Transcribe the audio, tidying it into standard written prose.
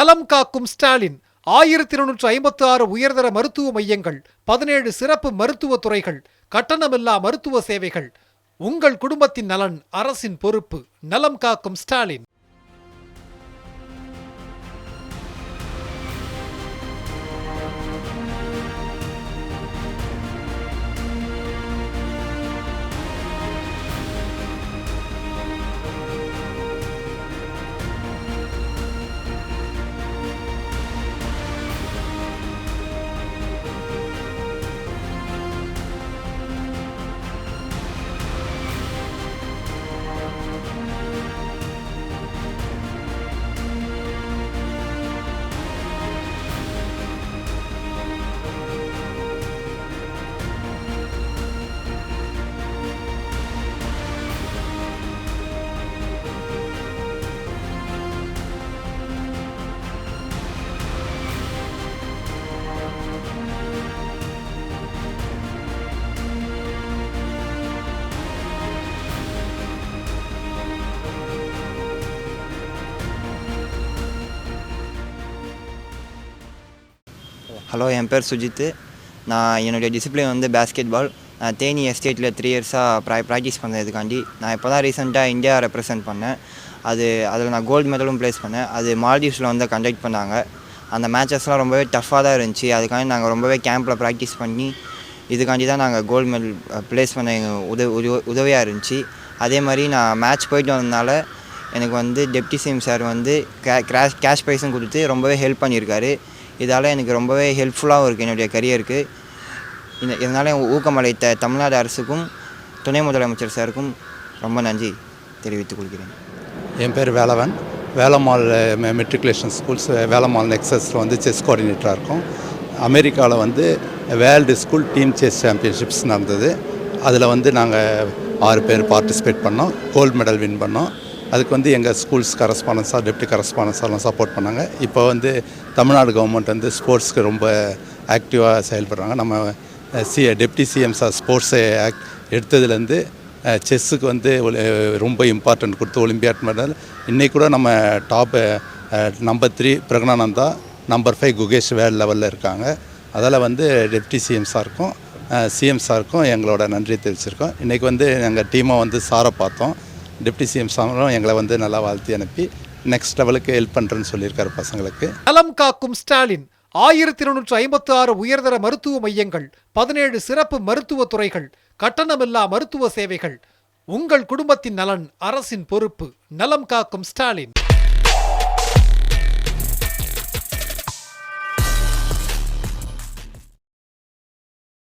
நலம் காக்கும் ஸ்டாலின் 1256 உயர்தர மருத்துவ மையங்கள், 17 சிறப்பு மருத்துவ துறைகள், கட்டணமில்லா மருத்துவ சேவைகள். உங்கள் குடும்பத்தின் நலன் அரசின் பொறுப்பு. நலம் காக்கும் ஸ்டாலின். ஹலோ, என் பேர் சுஜித். நான் என்னுடைய டிசிப்ளின் வந்து பேஸ்கெட் பால். நான் தேனி எஸ்டேட்டில் 3 இயர்ஸாக ப்ராக்டிஸ் பண்ணதுக்காண்டி நான் இப்போ தான் ரீசெண்டாக இந்தியா ரெப்ரசென்ட் பண்ணேன். அதில் நான் கோல்டு மெடலும் ப்ளேஸ் பண்ணேன். அது மால்டீவ்ஸில் வந்து கண்டக்ட் பண்ணாங்க. அந்த மேட்சஸ்லாம் ரொம்பவே டஃப்பாக தான் இருந்துச்சு. அதுக்காண்டி நாங்கள் ரொம்பவே கேம்பில் ப்ராக்டிஸ் பண்ணி இதுக்காண்டி தான் நாங்கள் கோல்டு மெடல் ப்ளேஸ் பண்ண உதவியாக இருந்துச்சு. அதே மாதிரி நான் மேட்ச் போயிட்டு வந்ததுனால எனக்கு வந்து டெப்டி சிஎம் சார் வந்து கேஷ் ப்ரைஸும் கொடுத்து ரொம்பவே ஹெல்ப் பண்ணியிருக்காரு. இதால் எனக்கு ரொம்பவே ஹெல்ப்ஃபுல்லாகவும் இருக்குது என்னுடைய கரியருக்கு. இதனால் ஊக்கமளித்த தமிழ்நாடு அரசுக்கும் துணை முதலமைச்சர் சாருக்கும் ரொம்ப நன்றி தெரிவித்துக் கொள்கிறேன். என் பேர் வேலவன். வேலம்மாள் மெட்ரிகுலேஷன் ஸ்கூல்ஸ் வேலம்மாள் நெக்ஸஸில் வந்து செஸ் கோஆர்டினேட்டராக இருக்கும். அமெரிக்காவில் வந்து world school team chess championships நடந்தது. அதில் வந்து நாங்கள் 6 பேர் பார்ட்டிசிபேட் பண்ணோம். கோல்டு மெடல் வின் பண்ணோம். அதுக்கு வந்து எங்கள் ஸ்கூல்ஸ் கரஸ்பாண்டன்ஸாக டெப்டி கரஸ்பாண்டன்ஸாலாம் சப்போர்ட் பண்ணாங்க. இப்போ வந்து தமிழ்நாடு கவர்மெண்ட் வந்து ஸ்போர்ட்ஸ்க்கு ரொம்ப ஆக்டிவாக செயல்படுறாங்க. நம்ம deputy CM sir sports act எடுத்ததுலேருந்து செஸ்ஸுக்கு வந்து ரொம்ப இம்பார்ட்டன்ட் கொடுத்து ஒலிம்பியாட் மெடல். இன்றைக்கி கூட நம்ம top number 3 Praggnanandhaa, number 5 Gukesh world லெவலில் இருக்காங்க. அதில் வந்து டெப்டி சிஎம் சாருக்கும் சிஎம் சாருக்கும் எங்களோட நன்றி தெரிவிச்சிருக்கோம். இன்றைக்கி வந்து எங்கள் டீமாக வந்து சாரை பார்த்தோம். டெப்டி சிஎம் சாரும் எங்களை வந்து நல்லா வாழ்த்தி அனுப்பி நெக்ஸ்ட் லெவலுக்கு ஹெல்ப் பண்ணுறேன்னு சொல்லியிருக்காரு பசங்களுக்கு. நலம் காக்கும் ஸ்டாலின் 1256 உயர்தர மருத்துவ மையங்கள், 17 சிறப்பு மருத்துவ துறைகள், கட்டணமில்லா மருத்துவ சேவைகள். உங்கள் குடும்பத்தின் நலன் அரசின் பொறுப்பு. நலம் காக்கும் ஸ்டாலின்.